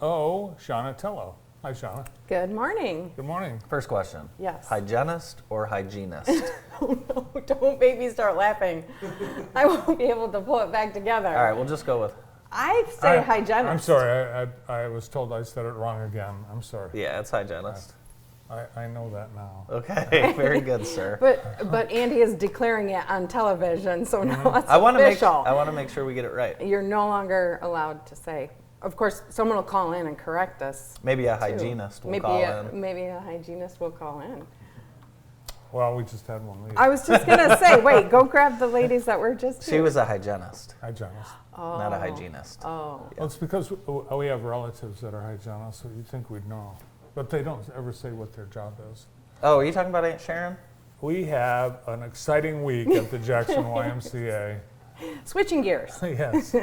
Shawna Tello. Hi, Shawna. Good morning. Good morning. First question. Yes. Hygienist or hygienist? Oh no, don't make me start laughing. I won't be able to pull it back together. All right, we'll just go with. I say hygienist. I'm sorry. I was told I said it wrong again. I'm sorry. Yeah, it's hygienist. I know that now. Okay, very good, sir. But Andy is declaring it on television, so now it's I want official. to make sure we get it right. You're no longer allowed to say. Of course, someone will call in and correct us. Maybe a hygienist will call in. Maybe a hygienist will call in. Well, we just had one leave. I was just gonna say, wait, go grab the ladies that were just here. She was a hygienist, Hygienist. not a hygienist. Oh. Well, it's because we have relatives that are hygienists, so you'd think we'd know. But they don't ever say what their job is. Oh, are you talking about Aunt Sharon? We have an exciting week at the Jackson YMCA. Switching gears. Yes.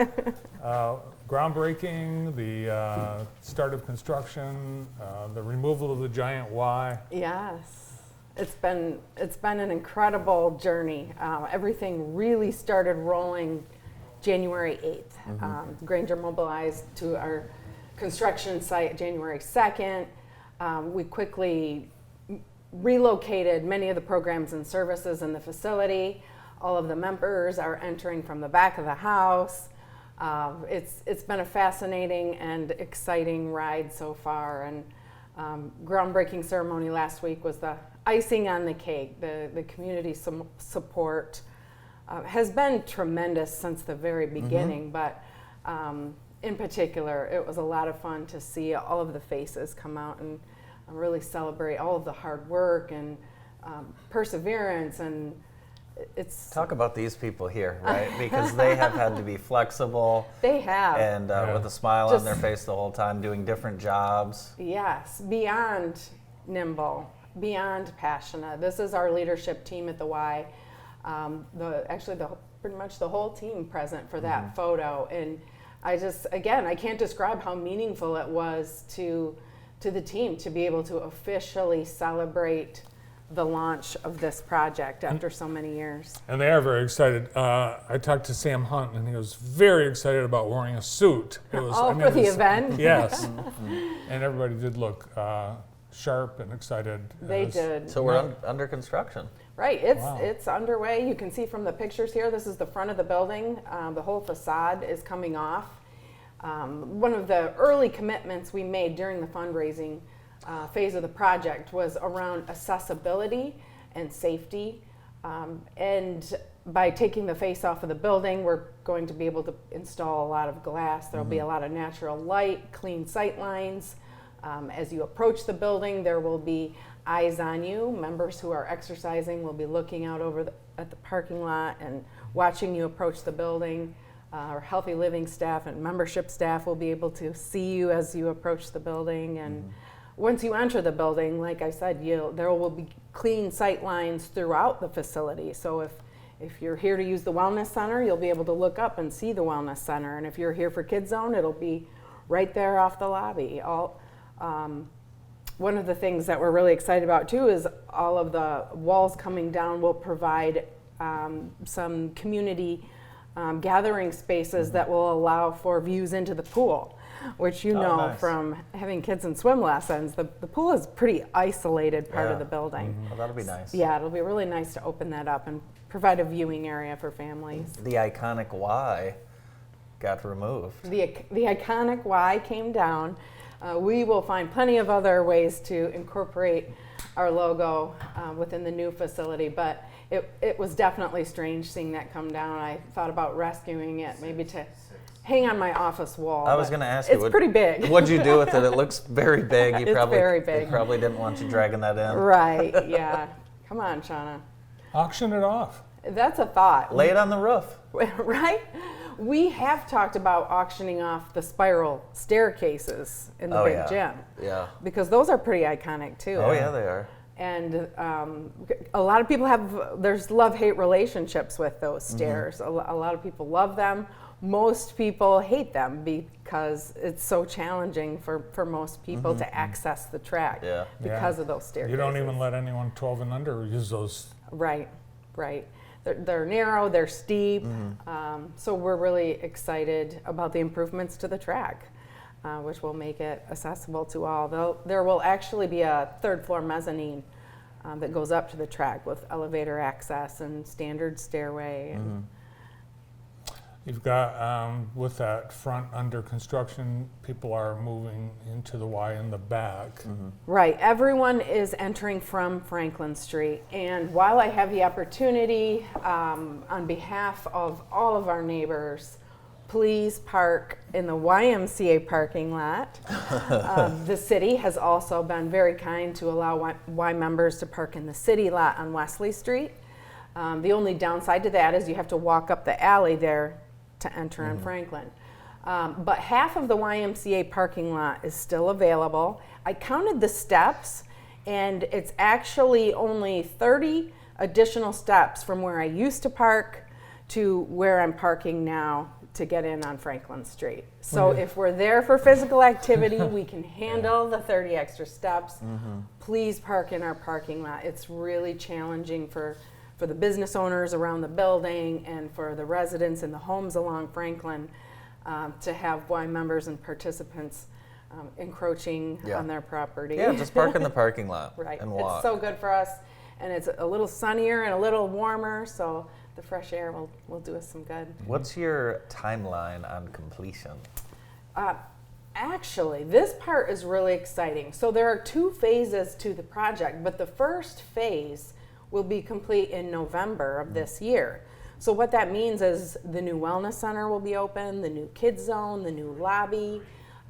Groundbreaking, the start of construction, the removal of the giant Y. Yes, it's been an incredible journey. Everything really started rolling January 8th. Granger mobilized to our construction site January 2nd. We quickly relocated many of the programs and services in the facility. All of the members are entering from the back of the house. It's been a fascinating and exciting ride so far, and groundbreaking ceremony last week was the icing on the cake. The community support has been tremendous since the very beginning, but in particular, it was a lot of fun to see all of the faces come out and really celebrate all of the hard work and perseverance. And it's Talk about these people here, right? Because they have had to be flexible. They have. And with a smile on their face the whole time, doing different jobs. Yes, beyond nimble, beyond passionate. This is our leadership team at the Y. Pretty much the whole team present for that photo. And I can't describe how meaningful it was to the team to be able to officially celebrate the launch of this project after so many years. And they are very excited. I talked to Sam Hunt, and he was very excited about wearing a suit. It was, for the event? Yes. And everybody did look sharp and excited. They did. So we're under construction. Right, it's underway. You can see from the pictures here, this is the front of the building. The whole facade is coming off. One of the early commitments we made during the fundraising phase of the project was around accessibility and safety. And by taking the face off of the building, we're going to be able to install a lot of glass. There'll be a lot of natural light, clean sight lines. As you approach the building, there will be eyes on you. Members who are exercising will be looking out at the parking lot and watching you approach the building. Our healthy living staff and membership staff will be able to see you as you approach the building. And once you enter the building, like I said, there will be clean sight lines throughout the facility. So if you're here to use the wellness center, you'll be able to look up and see the wellness center. And if you're here for Kids Zone, it'll be right there off the lobby. One of the things that we're really excited about too is all of the walls coming down will provide some community gathering spaces that will allow for views into the pool, which nice. From having kids in swim lessons, the pool is a pretty isolated part of the building. Well, that'll be nice. Yeah, it'll be really nice to open that up and provide a viewing area for families. The iconic Y got removed. The iconic Y came down. We will find plenty of other ways to incorporate our logo within the new facility, but it was definitely strange seeing that come down. I thought about rescuing it, maybe to hang on my office wall. I was going to ask you. It's pretty big. What'd you do with it? It looks very big. Very big. They probably didn't want you dragging that in. Right, yeah. Come on, Shawna. Auction it off. That's a thought. Lay it on the roof. Right? We have talked about auctioning off the spiral staircases in the big gym. Yeah. Because those are pretty iconic too. Oh yeah, they are. And a lot of people there's love-hate relationships with those stairs. A lot of people love them. Most people hate them because it's so challenging for most people to access the track because of those staircases. You don't even let anyone 12 and under use those. Right. They're narrow, they're steep. So we're really excited about the improvements to the track. which will make it accessible to all. There will actually be a third floor mezzanine that goes up to the track with elevator access and standard stairway. And You've got, with that front under construction, people are moving into the Y in the back. Right, everyone is entering from Franklin Street. And while I have the opportunity, on behalf of all of our neighbors, please park in the YMCA parking lot. The city has also been very kind to allow Y members to park in the city lot on Wesley Street. The only downside to that is you have to walk up the alley there to enter on Franklin. But half of the YMCA parking lot is still available. I counted the steps, and it's actually only 30 additional steps from where I used to park to where I'm parking now to get in on Franklin Street. So if we're there for physical activity, we can handle the 30 extra steps. Please park in our parking lot. It's really challenging for the business owners around the building and for the residents in the homes along Franklin to have Y members and participants encroaching on their property. Yeah, just park in the parking lot Right. and walk. It's so good for us, and it's a little sunnier and a little warmer, so the fresh air will do us some good. What's your timeline on completion? Actually, this part is really exciting. So there are 2 phases to the project, but the first phase will be complete in November of this year. So what that means is the new wellness center will be open, the new kids zone, the new lobby,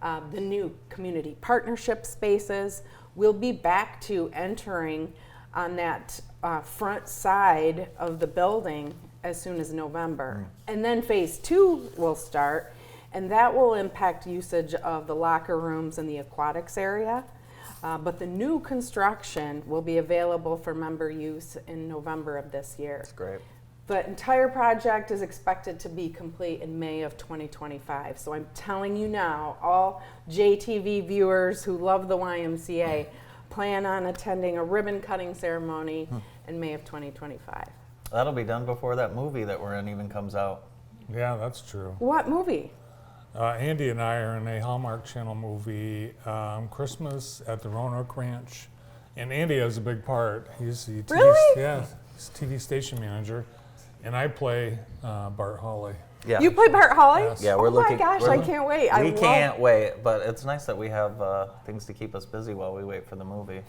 the new community partnership spaces. We'll be back to entering on that front side of the building as soon as November. And then phase 2 will start, and that will impact usage of the locker rooms and the aquatics area. But the new construction will be available for member use in November of this year. That's great. The entire project is expected to be complete in May of 2025. So I'm telling you now, all JTV viewers who love the YMCA, plan on attending a ribbon cutting ceremony in May of 2025. That'll be done before that movie that we're in even comes out. Yeah, that's true. What movie? Andy and I are in a Hallmark Channel movie, Christmas at the Roanoke Ranch, and Andy has a big part. He's the he's TV station manager, and I play Bart Hawley. Yeah. You play Bart Hawley? Yes. Yeah, we're oh looking. my gosh, I can't wait. We can't wait, but it's nice that we have things to keep us busy while we wait for the movie.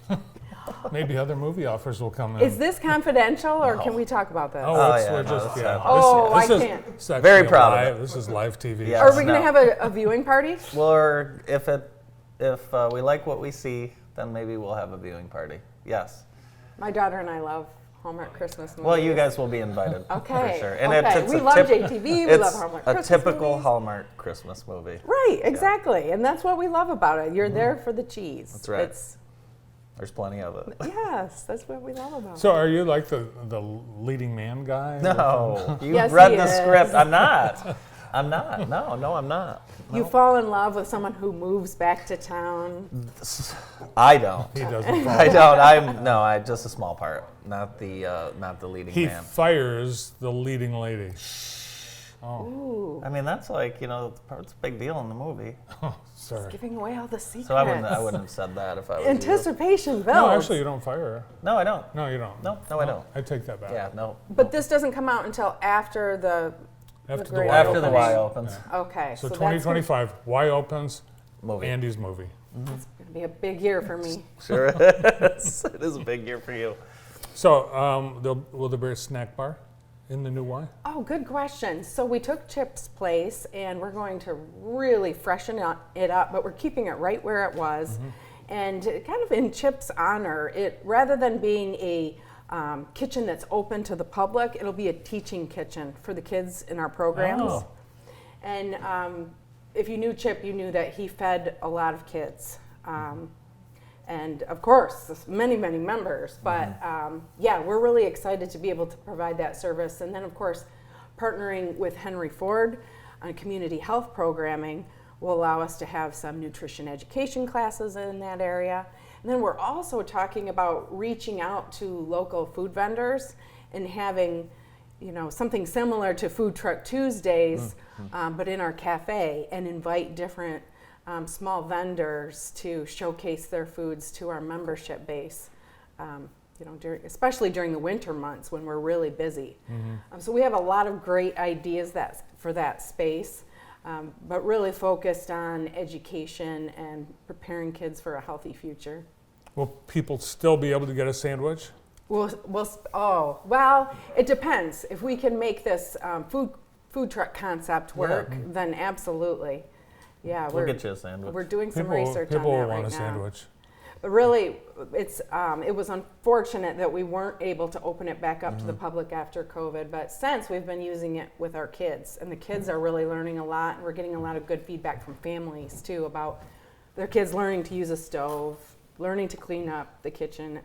Maybe other movie offers will come in. Is this confidential, or No. can we talk about this? Oh, we're no, just that's yeah. fine. Oh, This I is- can't. this is actually Very a proud of live- it. This is live TV. Yeah. Are we going to No. have a viewing party? Well, or if we like what we see, then maybe we'll have a viewing party. Yes. My daughter and I love Hallmark Christmas movies. Well, you guys will be invited Okay. for sure. Okay. It's We a love JTV, we it's love Hallmark a Christmas typical movies. Hallmark Christmas movie. Right, exactly. And that's what we love about it. You're there for the cheese. That's right. It's, There's plenty of it. yes, that's what we love about So it. are you like the leading man guy? No, you Yes, read he the is. script. I'm not. I'm not. No, I'm not. You fall in love with someone who moves back to town. I don't. He doesn't fall. I don't. I just a small part, not the leading He man. fires the leading lady. Oh, Ooh, I mean, that's like, it's a big deal in the movie. sorry. giving away all the secrets. So I wouldn't have said that if I was you. Anticipation builds. No, actually, you don't fire her. No, I don't. No, you don't. No, I don't. I take that back. Yeah, no. But this doesn't come out until after the After the great Y After the opens. Y opens. okay. So that's 2025, Y opens, Movie. Andy's movie. gonna be a big year for me. Sure is. It is a big year for you. So will there be a snack bar in the new Y? Oh, good question. So we took Chip's place, and we're going to really freshen it up, but we're keeping it right where it was. And kind of in Chip's honor, rather than being a kitchen that's open to the public, it'll be a teaching kitchen for the kids in our programs. Oh. And if you knew Chip, you knew that he fed a lot of kids. And of course, many, many members. But yeah, we're really excited to be able to provide that service. And then, of course, partnering with Henry Ford on community health programming will allow us to have some nutrition education classes in that area. And then we're also talking about reaching out to local food vendors and having, something similar to Food Truck Tuesdays, but in our cafe, and invite different small vendors to showcase their foods to our membership base. Especially during the winter months when we're really busy. So we have a lot of great ideas for that space, but really focused on education and preparing kids for a healthy future. Will people still be able to get a sandwich? Well, it depends. If we can make this food truck concept work, then absolutely. Yeah, We'll get you a sandwich. We're doing some People research on will that want right a now. sandwich. But really, it was unfortunate that we weren't able to open it back up to the public after COVID. But since, we've been using it with our kids, and the kids are really learning a lot. And we're getting a lot of good feedback from families too about their kids learning to use a stove, learning to clean up the kitchen.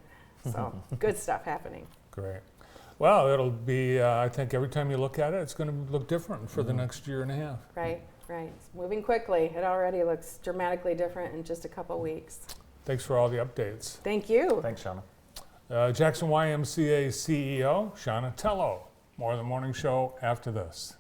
So good stuff happening. Great. Well, it'll be. I think every time you look at it, it's going to look different for the next year and a half. Right. It's moving quickly. It already looks dramatically different in just a couple weeks. Thanks for all the updates. Thank you. Thanks, Shawna. Jackson YMCA CEO, Shawna Tello. More of the morning show after this.